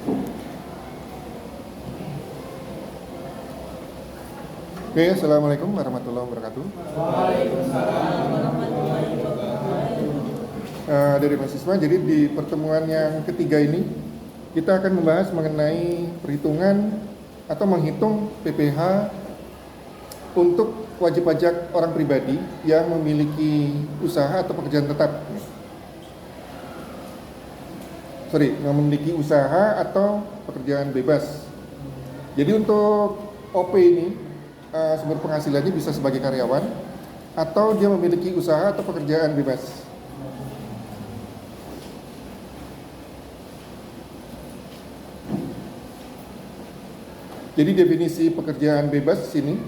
Oke, assalamualaikum warahmatullahi wabarakatuh. Waalaikumsalam warahmatullahi wabarakatuh. Dari mahasiswa, jadi di pertemuan yang ketiga ini kita akan membahas mengenai perhitungan atau menghitung PPh untuk wajib pajak orang pribadi yang memiliki usaha atau pekerjaan tetap. Yang memiliki usaha atau pekerjaan bebas. Jadi untuk OP ini sumber penghasilannya bisa sebagai karyawan atau dia memiliki usaha atau pekerjaan bebas. Jadi definisi pekerjaan bebas di sini,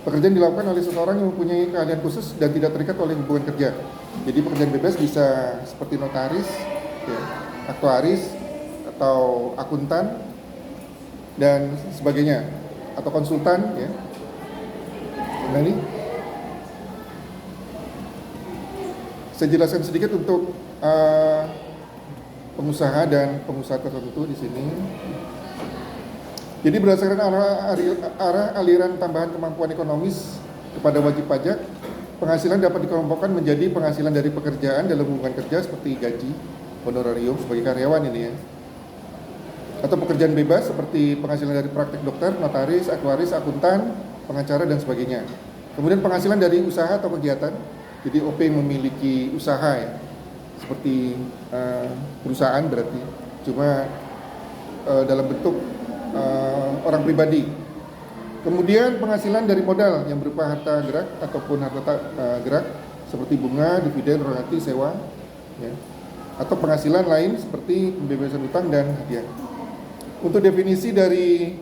pekerjaan dilakukan oleh seseorang yang mempunyai keahlian khusus dan tidak terikat oleh hubungan kerja. Jadi pekerjaan bebas bisa seperti notaris, ya, aktuaris, atau akuntan dan sebagainya, atau konsultan, ya. Nah ini saya jelaskan sedikit untuk pengusaha dan pengusaha tertentu di sini. Jadi berdasarkan arah aliran tambahan kemampuan ekonomis kepada wajib pajak, penghasilan dapat dikelompokkan menjadi penghasilan dari pekerjaan dalam hubungan kerja seperti gaji, honorarium sebagai karyawan ini, ya, atau pekerjaan bebas seperti penghasilan dari praktek dokter, notaris, aktuaris, akuntan, pengacara dan sebagainya. Kemudian penghasilan dari usaha atau kegiatan, jadi OP memiliki usaha, ya, seperti perusahaan berarti, cuma dalam bentuk orang pribadi. Kemudian penghasilan dari modal yang berupa harta gerak ataupun harta gerak seperti bunga, dividen, royalti, sewa, ya, atau penghasilan lain seperti pembebasan utang dan hadiah. Untuk definisi dari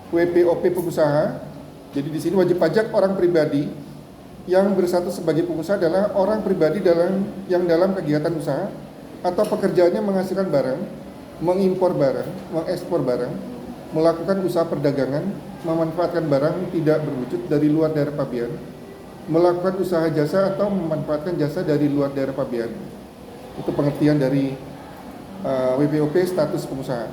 WPOP pengusaha, jadi di sini wajib pajak orang pribadi yang berstatus sebagai pengusaha adalah orang pribadi yang dalam kegiatan usaha atau pekerjaannya menghasilkan barang, mengimpor barang, mengekspor barang, melakukan usaha perdagangan, memanfaatkan barang tidak berwujud dari luar daerah pabean, melakukan usaha jasa atau memanfaatkan jasa dari luar daerah pabean. Itu pengertian dari WPOP status pengusaha.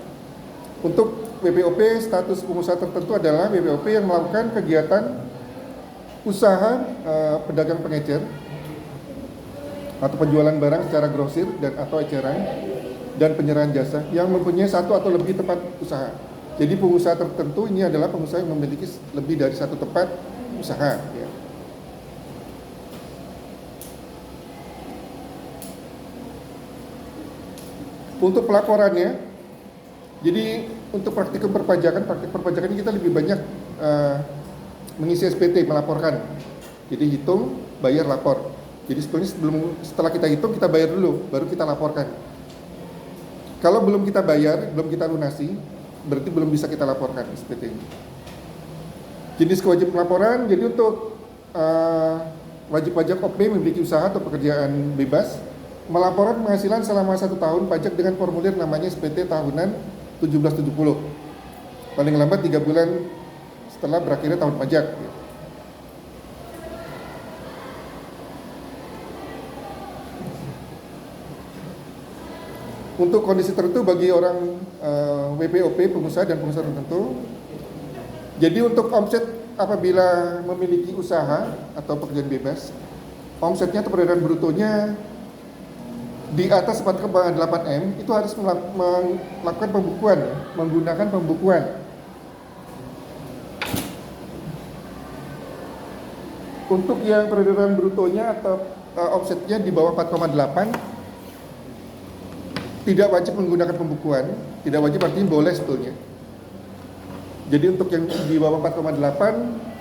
Untuk WPOP status pengusaha tertentu adalah WPOP yang melakukan kegiatan usaha pedagang pengecer atau penjualan barang secara grosir dan atau eceran dan penyerahan jasa yang mempunyai satu atau lebih tempat usaha. Jadi pengusaha tertentu ini adalah pengusaha yang memiliki lebih dari satu tempat usaha, ya. Untuk pelaporannya, jadi untuk praktik perpajakan ini kita lebih banyak mengisi SPT, melaporkan. Jadi hitung, bayar, lapor. Jadi setelah kita hitung, kita bayar dulu, baru kita laporkan. Kalau belum kita bayar, belum kita lunasi, berarti belum bisa kita laporkan SPT ini. Jenis kewajiban laporan, jadi untuk wajib pajak OP memiliki usaha atau pekerjaan bebas, melaporkan penghasilan selama 1 tahun pajak dengan formulir namanya SPT tahunan 1770. Paling lambat 3 bulan setelah berakhirnya tahun pajak. Untuk kondisi tertentu bagi orang WPOP, pengusaha dan pengusaha tertentu, jadi untuk omset apabila memiliki usaha atau pekerjaan bebas, omsetnya atau peredaran brutonya di atas 4,8 M itu harus melakukan pembukuan, menggunakan pembukuan. Untuk yang peredaran brutonya atau omsetnya di bawah 4,8 tidak wajib menggunakan pembukuan, tidak wajib artinya boleh sebetulnya. Jadi untuk yang di bawah 4,8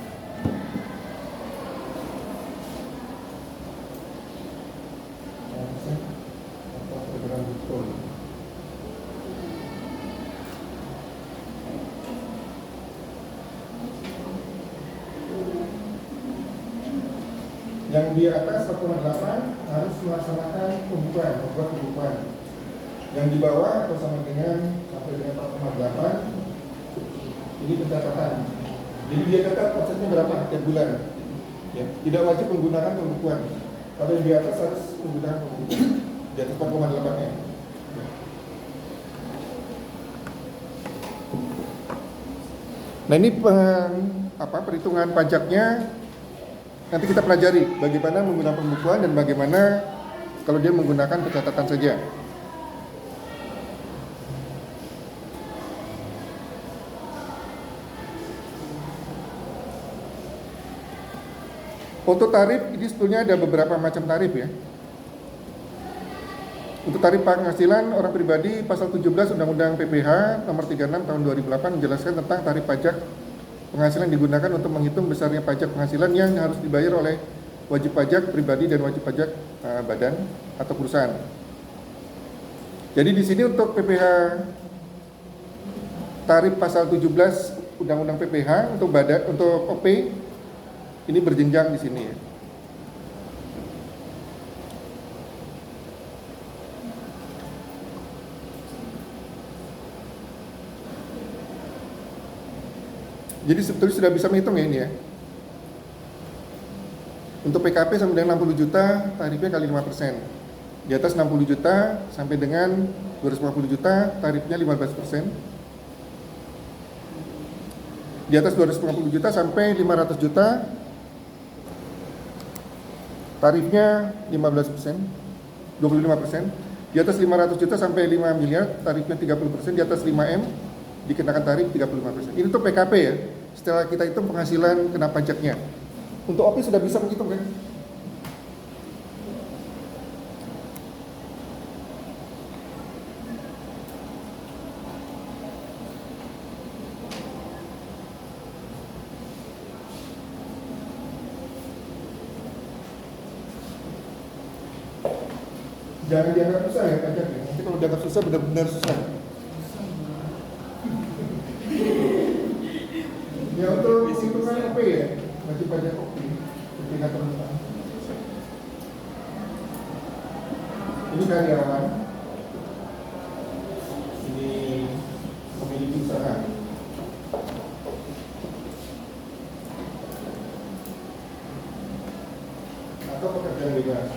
yang di atas 4,8 harus melaksanakan pembukuan, membuat pembukuan. Yang di bawah atau sama dengan sampai dengan 4,8 ini pencatatan. Jadi dia catat omsetnya berapa tiap bulan. Ya, tidak wajib menggunakan pembukuan. Kalau yang di atas harus menggunakan pembukuan di atas 4,8 nya. Nah ini perhitungan pajaknya nanti kita pelajari bagaimana menggunakan pembukuan dan bagaimana kalau dia menggunakan pencatatan saja. Untuk tarif ini sebetulnya ada beberapa macam tarif ya. Untuk tarif penghasilan orang pribadi pasal 17 Undang-Undang PPH nomor 36 tahun 2008 menjelaskan tentang tarif pajak penghasilan digunakan untuk menghitung besarnya pajak penghasilan yang harus dibayar oleh wajib pajak pribadi dan wajib pajak badan atau perusahaan. Jadi di sini untuk PPH tarif pasal 17 Undang-Undang PPH untuk OP ini berjenjang di sini ya. Jadi sebetulnya sudah bisa menghitung ya ini ya. Untuk PKP sampai dengan 60 juta tarifnya kali 5%. Di atas 60 juta sampai dengan 250 juta tarifnya 15%. Di atas 250 juta sampai 500 juta tarifnya 15%, 25%. Di atas 500 juta sampai 5 miliar tarifnya 30%. Di atas 5M dikenakan tarif 35%. Ini tuh PKP ya. Setelah kita hitung penghasilan kena pajaknya. Untuk OP sudah bisa menghitung kan? Jangan dianggap susah ya pajaknya. Nanti kalau dianggap susah benar-benar susah. Ya untuk hitungan OP ya, wajib pajak OP, tingkat teman. Ini karyawan, ini pemilik usaha. Atau pekerjaan bebas.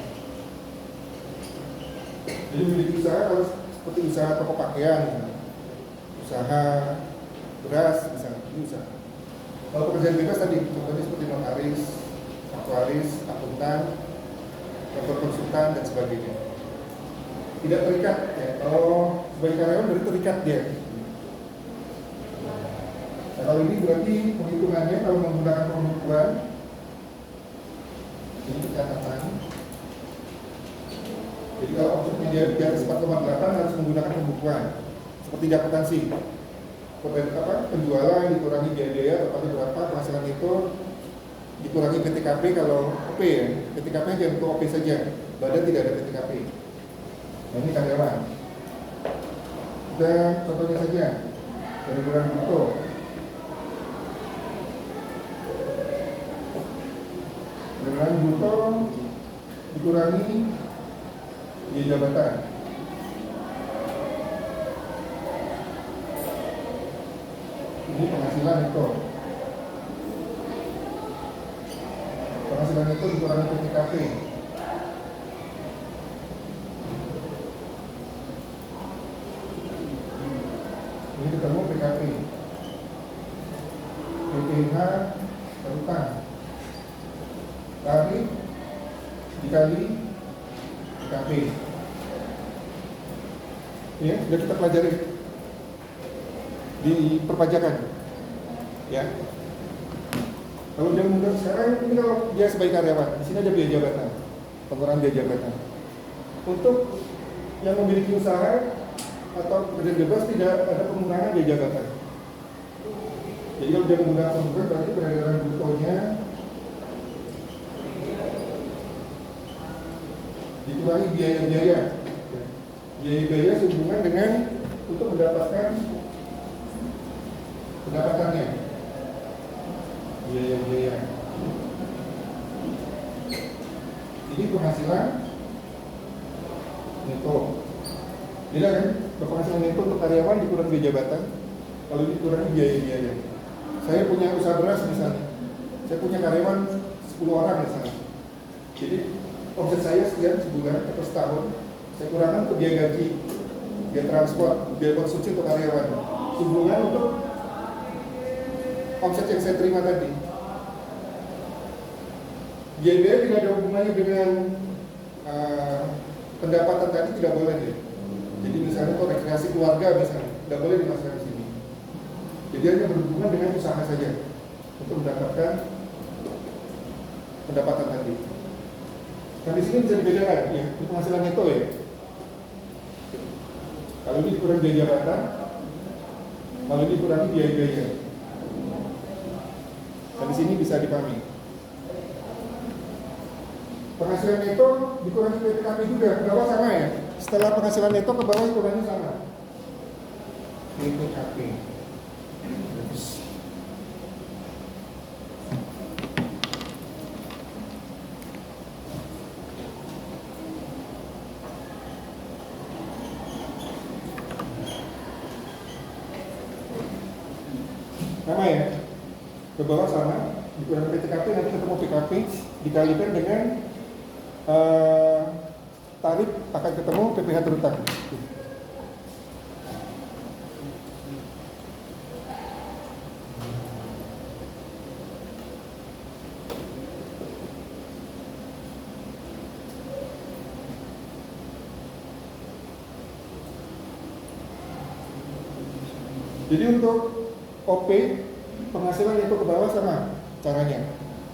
Jadi pemilik usaha harus seperti usaha toko pakaian, usaha beras, misalnya, ini usaha. Kalau pekerjaan bebas tadi, contohnya seperti notaris, aktuaris, akuntan, kantor konsultan, dan sebagainya. Tidak terikat ya. Kalau sebagai karyawan berarti terikat dia. Nah, kalau ini berarti penghitungannya kalau menggunakan pembukuan, ini catatan. Jadi kalau omsetnya dia di atas 4,8 harus menggunakan pembukuan, seperti di akuntansi. Penjualan dikurangi biaya tepatnya berapa, penghasilan itu dikurangi PTKP kalau OP ya. PTKP hanya untuk OP saja, badan tidak ada PTKP. Nah ini karyawan. Kita contohnya saja dari bulan bruto. Bulan bruto dikurangi biaya jabatan. Ini penghasilan itu. Penghasilan itu dikurangi PTKP. Ini ketemu PKP. PPH berutang. Tarif dikali PKP. Ya, sudah kita pelajari di perpajakan ya. Kalau dia mundur sekarang ini, kalau dia sebagai karyawan di sini ada biaya jabatan, pengurangan biaya jabatan. Untuk yang memiliki usaha atau pekerjaan bebas tidak ada pengurangan biaya jabatan. Jadi kalau dia menggunakan pembukuan berarti peredaran brutonya dikurangi biaya-biaya. Biaya-biaya sehubungan dengan untuk mendapatkan pendapatannya, biaya-biaya. Ini penghasilan neto. Beda kan? Penghasilan neto untuk karyawan dikurangi biaya jabatan, kalau dikurangi biaya-biaya. Saya punya usaha beras misalnya, saya punya karyawan 10 orang misalnya. Jadi omset saya sekian sebulan atau setahun, saya kurangkan untuk biaya gaji, biaya transport, biaya konsumsi untuk karyawan. Sehubungan untuk omset yang saya terima tadi. Biaya tidak ada hubungannya dengan pendapatan tadi, tidak boleh deh. Jadi misalnya kalau rekreasi keluarga misalnya, tidak boleh dimasukkan di sini. Jadi hanya berhubungan dengan usaha saja untuk mendapatkan pendapatan tadi. Nah di sini bisa dibedakan ya, ini penghasilan neto ya. Kalau ini dikurangi biaya jabatan, kalau ini dikurangi biaya-biaya. Nah di sini bisa dipahami. Penghasilan neto dikurangi PPKP juga, ke bawah sama ya. Setelah penghasilan neto ke bawah hitungannya sama. PPKP. Sama ya, ke bawah sama, dikurangi PTKP, nanti ketemu PKP, dikalikan dengan tarif akan ketemu PPh terutang. Jadi untuk OP penghasilan itu ke bawah sama caranya.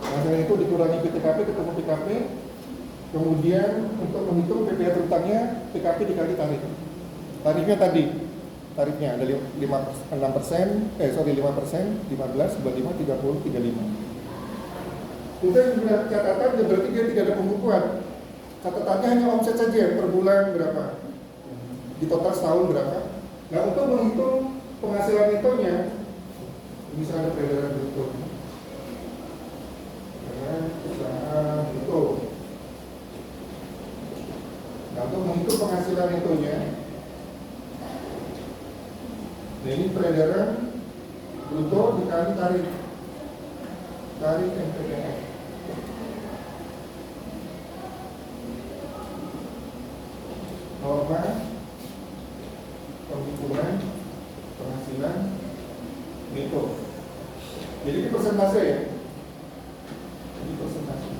Penghasilan itu dikurangi PTKP ketemu PKP, kemudian untuk menghitung PPh terutangnya PKP dikali tarif. Tarifnya tadi, tarifnya ada 5%, 5%, 15, 25, 30, 35. Untuk yang catatan berarti dia tidak ada pembukuan. Catatannya hanya omset saja per bulan berapa, di total setahun berapa. Nah untuk menghitung penghasilan netonya bisa ada peredaran bruto. Usaha bruto. Nah untuk menghitung penghasilan netonya, nah ini peredaran bruto dikali tarif MPPN. Norma penghitungan penghasilan neto. Jadi ini persentase ya. Ini persentase.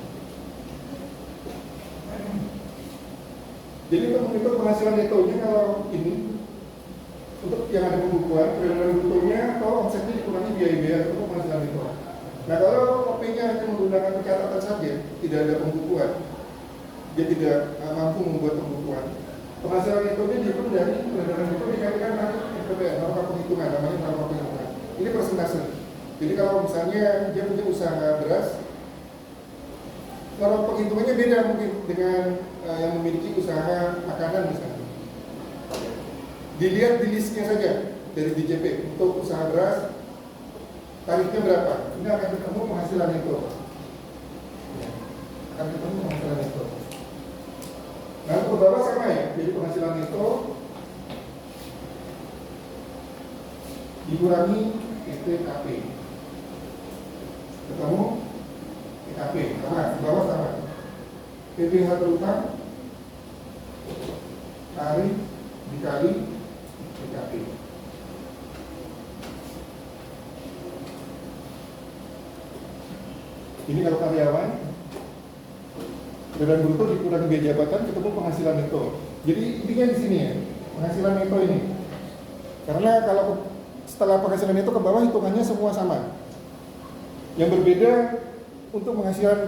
Jadi untuk menghitung penghasilan netonya kalau ini untuk yang ada pembukuan peredaran brutonya atau omsetnya dikurangi biaya-biaya untuk penghasilan neto. Nah kalau OP-nya hanya menggunakan pencatatan saja, tidak ada pembukuan, dia tidak mampu membuat pembukuan. Penghasilan netonya dihitung dari peredaran bruto dikalikan tarif MPPN, norma penghitungan, namanya norma penghitungan. Ini persentase. Jadi kalau misalnya dia punya usaha beras, norma penghitungannya beda mungkin dengan yang memiliki usaha makanan misalnya. Dilihat di listnya saja dari DJP untuk usaha beras, tarifnya berapa? Ini akan ketemu penghasilan neto. Akan ketemu penghasilan neto. Nah untuk ke bawah sama ya, jadi penghasilan neto dikurangi PTKP, ketemu PKP, sama, ke bawah sama. PPh terutang tarif dikali PKP. Ini kalau karyawan, peredaran bruto dikurangi biaya jabatan ketemu penghasilan neto. Jadi intinya di sini ya, penghasilan neto ini. Karena kalau setelah penghasilan neto ke bawah hitungannya semua sama. Yang berbeda untuk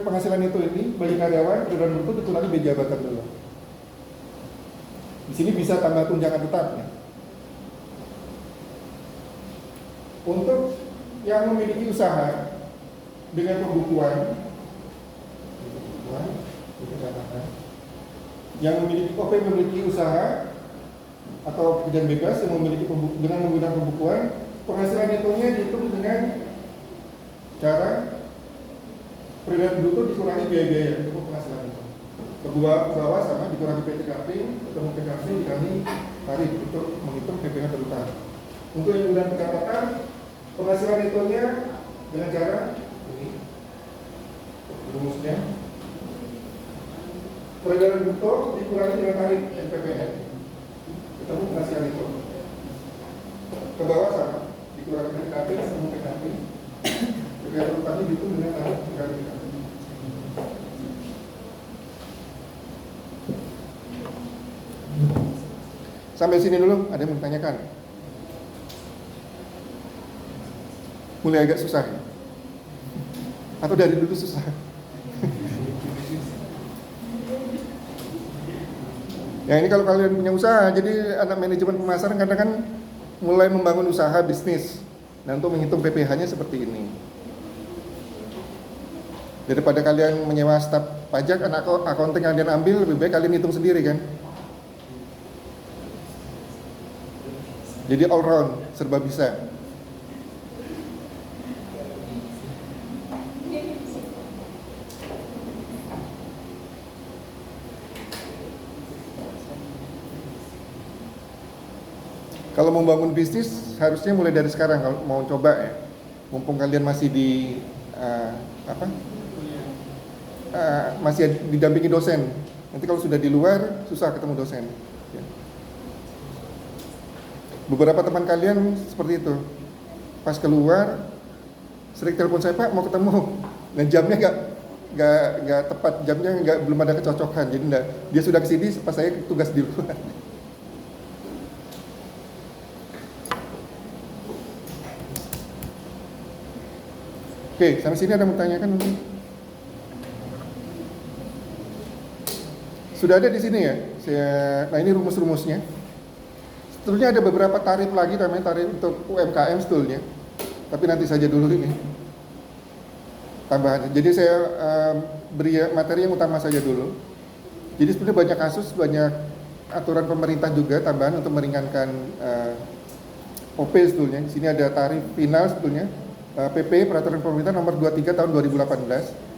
penghasilan neto ini bagi karyawan, peredaran bruto dikurangi biaya jabatan dulu. Di sini bisa tambah tunjangan tetap ya. Untuk yang memiliki usaha dengan pembukuan yang memiliki OP memiliki usaha atau pekerjaan bebas yang memiliki dengan menggunakan pembukuan, penghasilan netonya dihitung dengan cara peredaran bruto dikurangi biaya-biaya untuk penghasilan itu. Ke bawah sama dikurangi PTKP, ketemu PKP dikali tarif untuk menghitung PPh terutang. Untuk yang menggunakan pencatatan penghasilan netonya dengan cara ini rumusnya. Peredaran bruto dikurangi dengan tarif MPPN, ketemu penghasilan itu. Ke bawah sama, dikurangi PKP, ketemu PKP, Yang tadi itu dengan tarif dikali. Sampai sini dulu, ada yang mau ditanyakan? Mulai agak susah ya? Atau dari dulu susah? Ya ini kalau kalian punya usaha, jadi anak manajemen pemasaran kadang kan mulai membangun usaha bisnis. Nah untuk menghitung PPh-nya seperti ini. Daripada kalian menyewa staf pajak, anak accounting yang kalian ambil, lebih baik kalian hitung sendiri kan. Jadi all round, serba bisa. Kalau mau bangun bisnis, harusnya mulai dari sekarang kalau mau coba ya. Mumpung kalian masih masih didampingi dosen. Nanti kalau sudah di luar, susah ketemu dosen. Ya. Beberapa teman kalian seperti itu. Pas keluar, sering telepon saya, Pak mau ketemu. Dan jamnya nggak tepat, jamnya belum ada kecocokan. Jadi dia sudah kesini, pas saya tugas di luar. Oke, sampai sini ada yang bertanyakan mungkin? Sudah ada di sini ya. Nah ini rumus-rumusnya. Sebetulnya ada beberapa tarif lagi, namanya tarif untuk UMKM sebetulnya. Tapi nanti saja dulu ini tambahan. Jadi saya beri materi yang utama saja dulu. Jadi sebetulnya banyak kasus, banyak aturan pemerintah juga tambahan untuk meringankan OP sebetulnya. Di sini ada tarif final sebetulnya. PP Peraturan Pemerintah Nomor 23 Tahun 2018